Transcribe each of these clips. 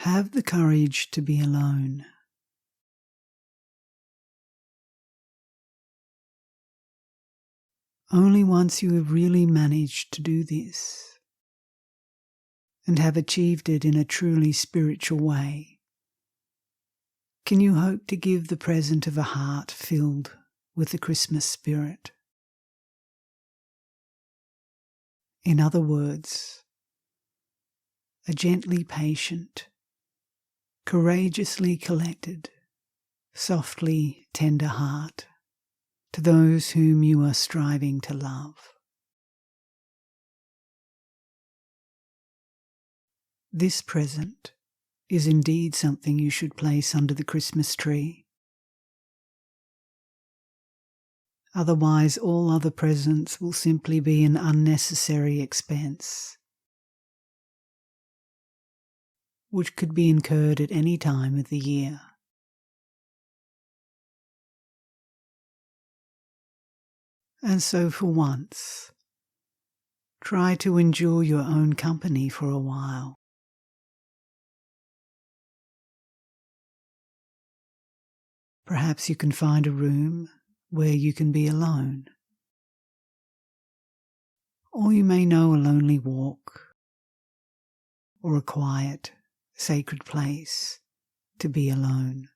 Have the courage to be alone. Only once you have really managed to do this and have achieved it in a truly spiritual way, can you hope to give the present of a heart filled with the Christmas spirit. In other words, a gently patient, courageously collected, softly tender heart to those whom you are striving to love. This present is indeed something you should place under the Christmas tree. Otherwise, all other presents will simply be an unnecessary expense, which could be incurred at any time of the year. And so for once, try to enjoy your own company for a while. Perhaps you can find a room where you can be alone. Or you may know a lonely walk or a quiet, sacred place to be alone.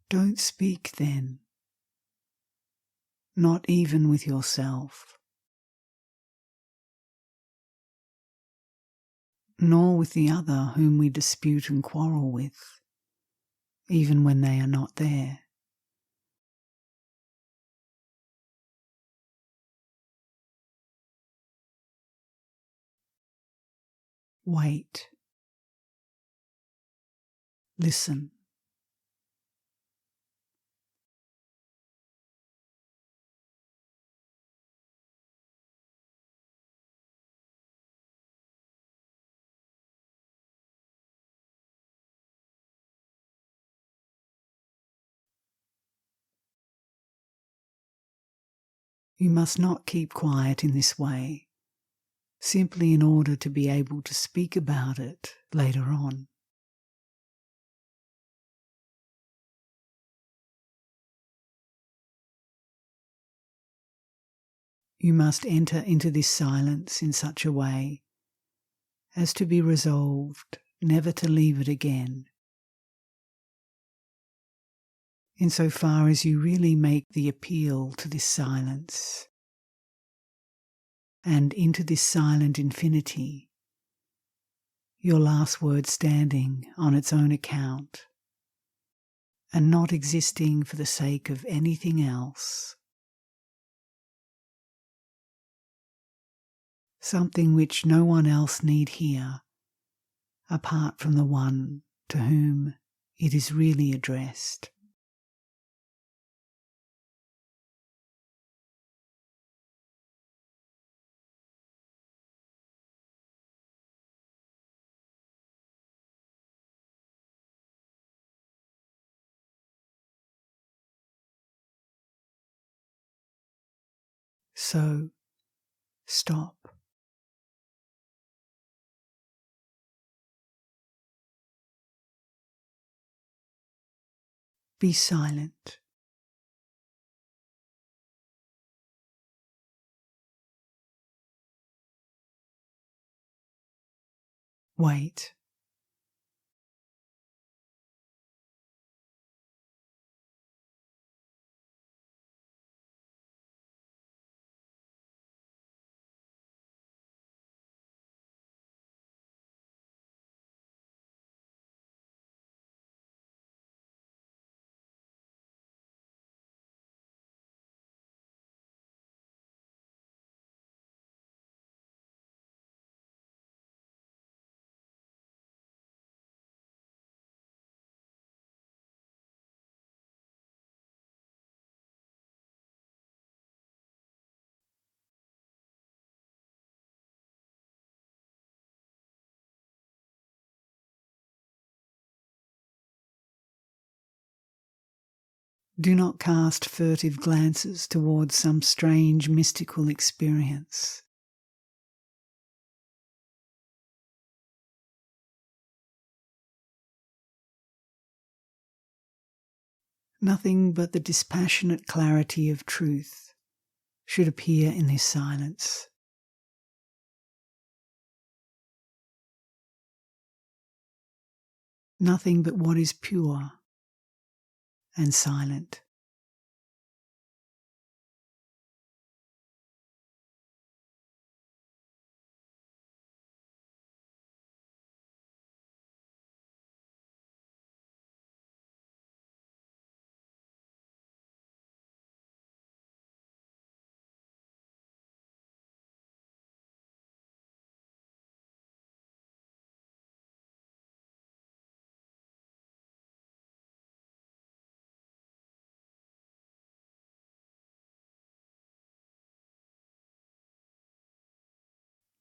Don't speak then, not even with yourself, nor with the other whom we dispute and quarrel with, even when they are not there. Wait. Listen. You must not keep quiet in this way, simply in order to be able to speak about it later on. You must enter into this silence in such a way as to be resolved never to leave it again, insofar as you really make the appeal to this silence and into this silent infinity, your last word standing on its own account and not existing for the sake of anything else. Something which no one else need hear apart from the one to whom it is really addressed. So, stop. Be silent. Wait. Do not cast furtive glances towards some strange mystical experience. Nothing but the dispassionate clarity of truth should appear in this silence. Nothing but what is pure and silent.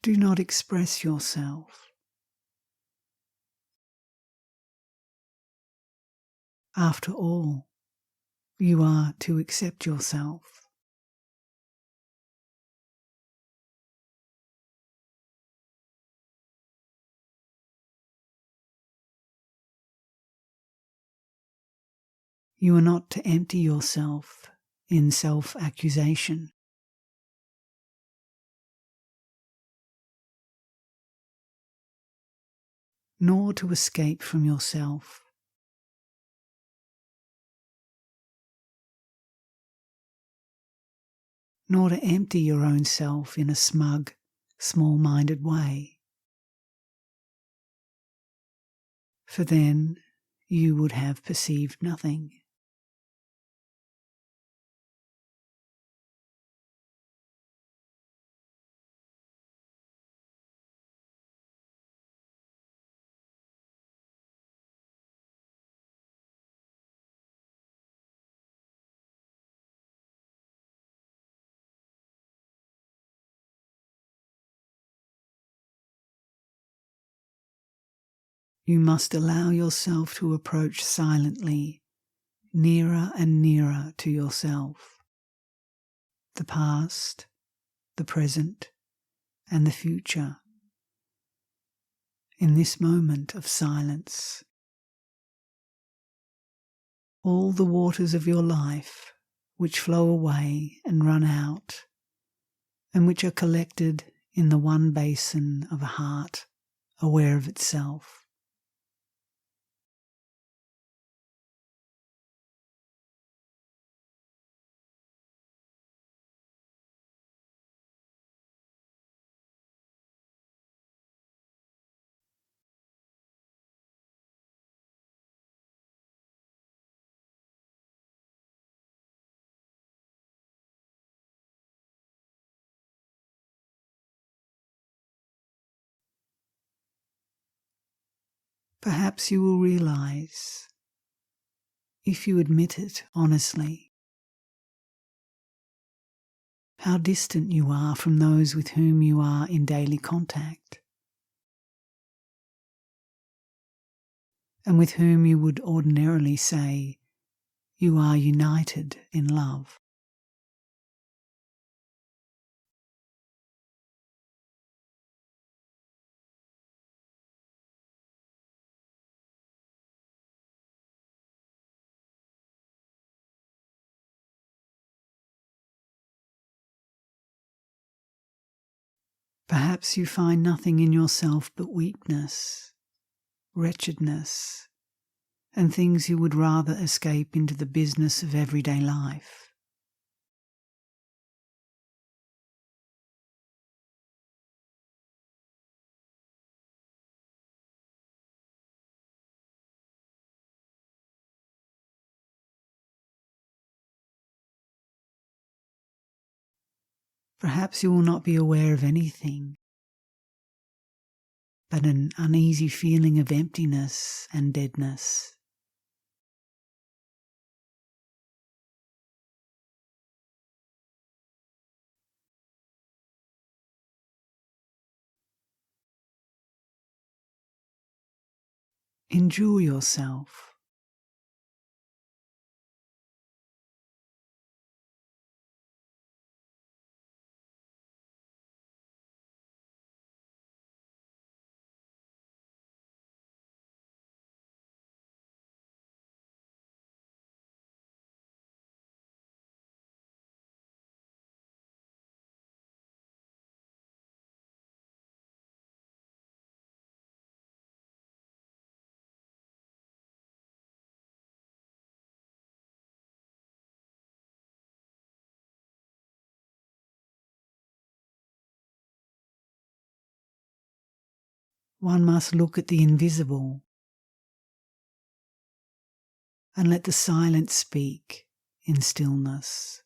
Do not express yourself. After all, you are to accept yourself. You are not to empty yourself in self-accusation. Nor to escape from yourself. Nor to empty your own self in a smug, small-minded way. For then you would have perceived nothing. You must allow yourself to approach silently, nearer and nearer to yourself. The past, the present, and the future. In this moment of silence, all the waters of your life which flow away and run out, and which are collected in the one basin of a heart aware of itself. Perhaps you will realize, if you admit it honestly, how distant you are from those with whom you are in daily contact, and with whom you would ordinarily say you are united in love. Perhaps you find nothing in yourself but weakness, wretchedness, and things you would rather escape into the business of everyday life. Perhaps you will not be aware of anything but an uneasy feeling of emptiness and deadness. Endure yourself. one must look at the invisible and let the silence speak in stillness.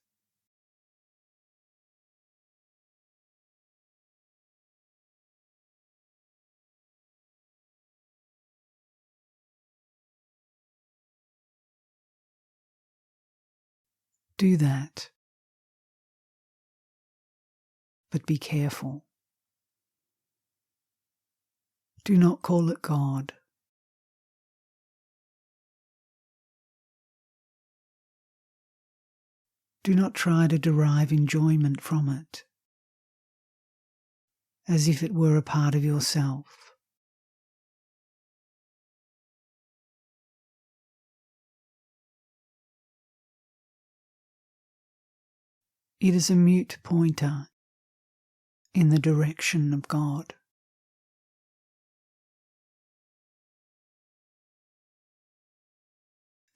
Do that, but be careful. Do not call it God. Do not try to derive enjoyment from it, as if it were a part of yourself. It is a mute pointer in the direction of God.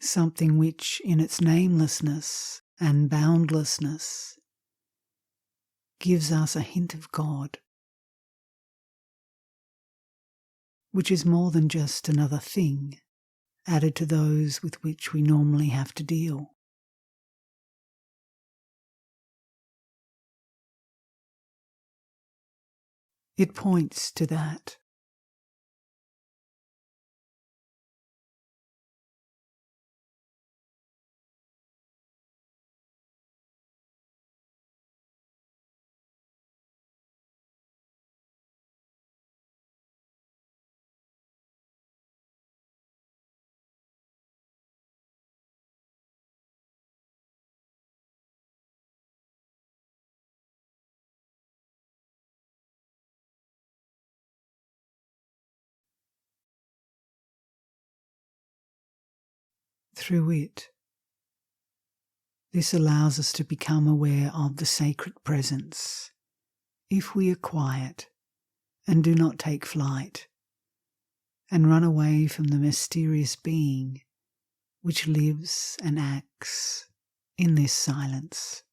Something which, in its namelessness and boundlessness, gives us a hint of God, which is more than just another thing added to those with which we normally have to deal. It points to that. Through it, this allows us to become aware of the sacred presence if we are quiet and do not take flight and run away from the mysterious being which lives and acts in this silence.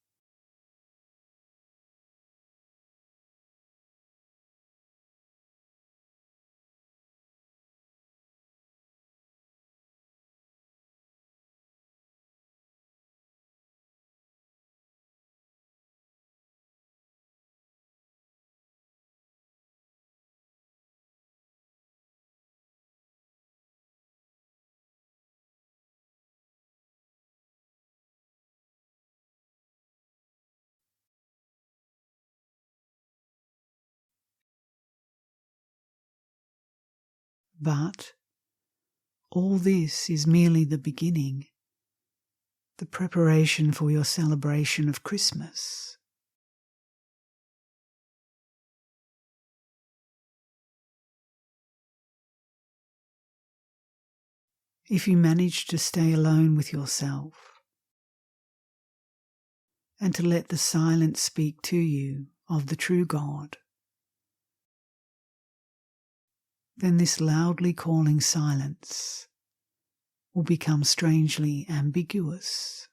But all this is merely the beginning, the preparation for your celebration of Christmas. If you manage to stay alone with yourself and to let the silence speak to you of the true God, then this loudly calling silence will become strangely ambiguous.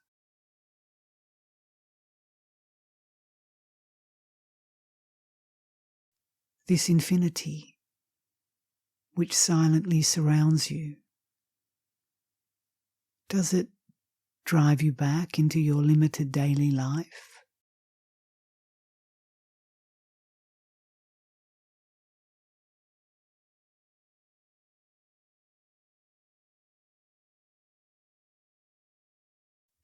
This infinity which silently surrounds you, does it drive you back into your limited daily life?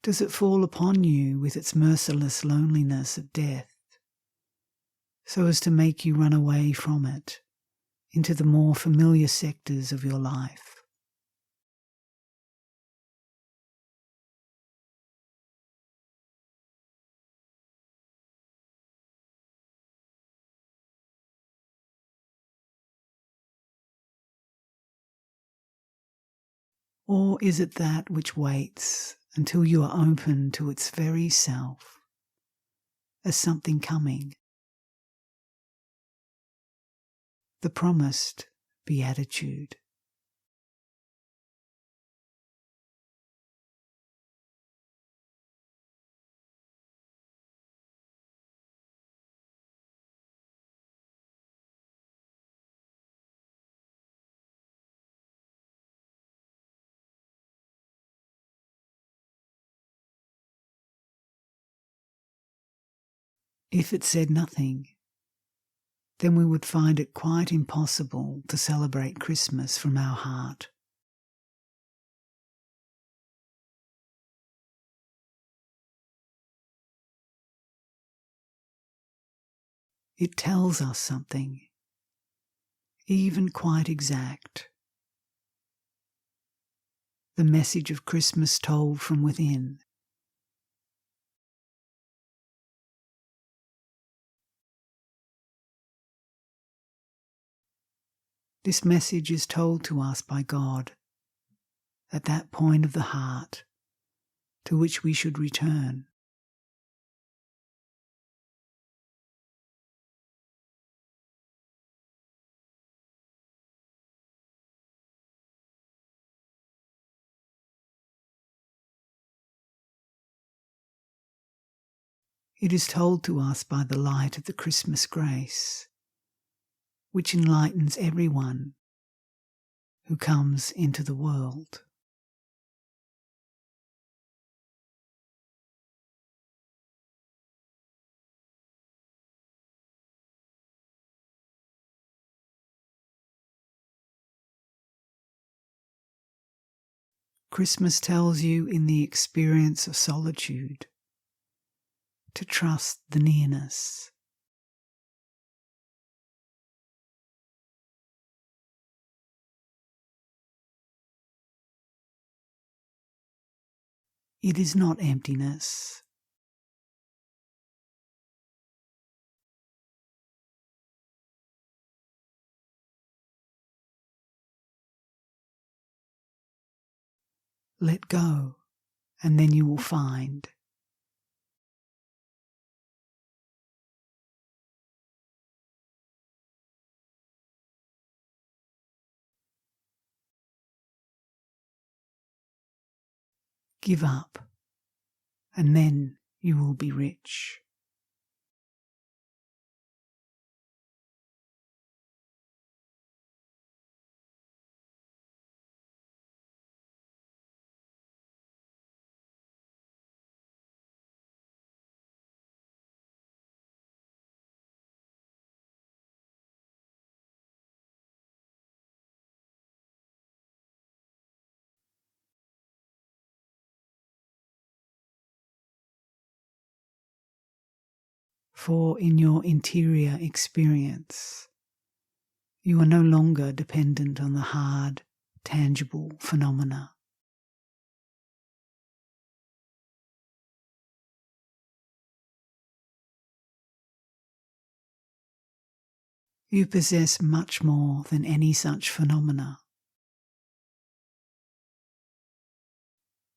Does it fall upon you with its merciless loneliness of death, so as to make you run away from it into the more familiar sectors of your life? Or is it that which waits until you are open to its very self as something coming, the promised beatitude? If it said nothing, then we would find it quite impossible to celebrate Christmas from our heart. It tells us something, even quite exact. The message of Christmas told from within. This message is told to us by God at that point of the heart to which we should return. It is told to us by the light of the Christmas grace, which enlightens everyone who comes into the world. Christmas tells you in the experience of solitude to trust the nearness. It is not emptiness. Let go, and then you will find. Give up, and then you will be rich. For in your interior experience, you are no longer dependent on the hard, tangible phenomena. You possess much more than any such phenomena.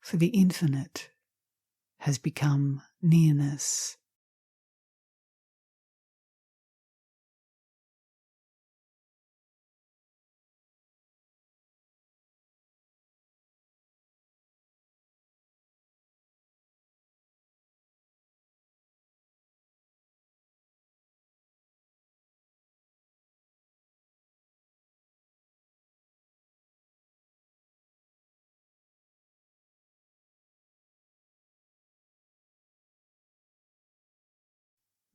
For the infinite has become nearness.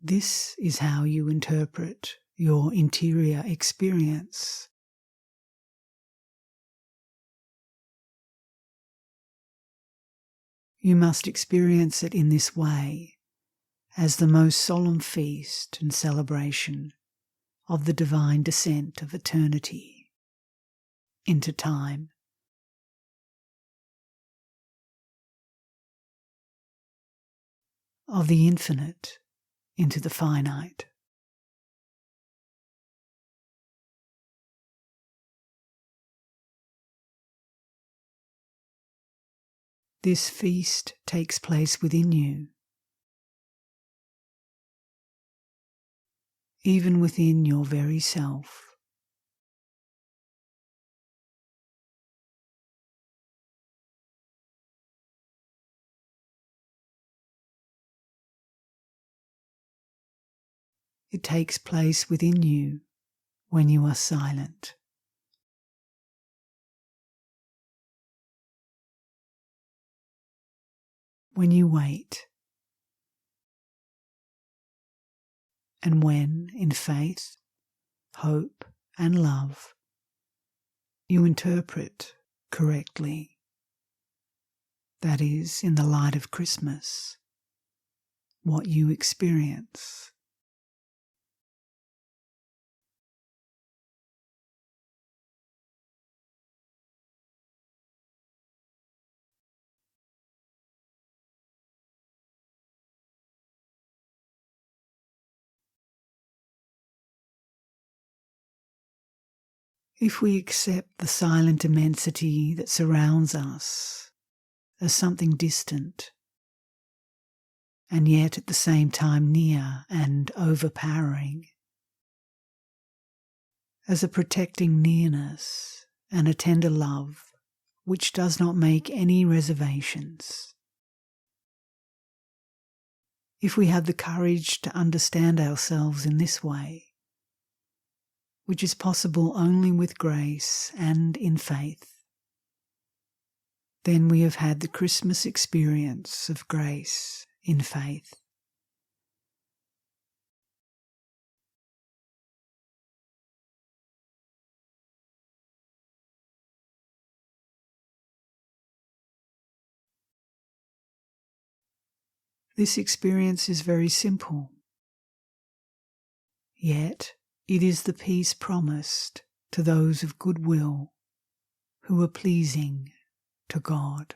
This is how you interpret your interior experience. You must experience it in this way, as the most solemn feast and celebration of the divine descent of eternity into time. Of the infinite into the finite. This feast takes place within you, even within your very self. It takes place within you when you are silent. When you wait. and when, in faith, hope, and love, you interpret correctly, that is, in the light of Christmas, what you experience. If we accept the silent immensity that surrounds us as something distant, and yet at the same time near and overpowering, as a protecting nearness and a tender love which does not make any reservations, if we have the courage to understand ourselves in this way, which is possible only with grace and in faith, then we have had the Christmas experience of grace in faith. This experience is very simple, yet it is the peace promised to those of good will who are pleasing to God.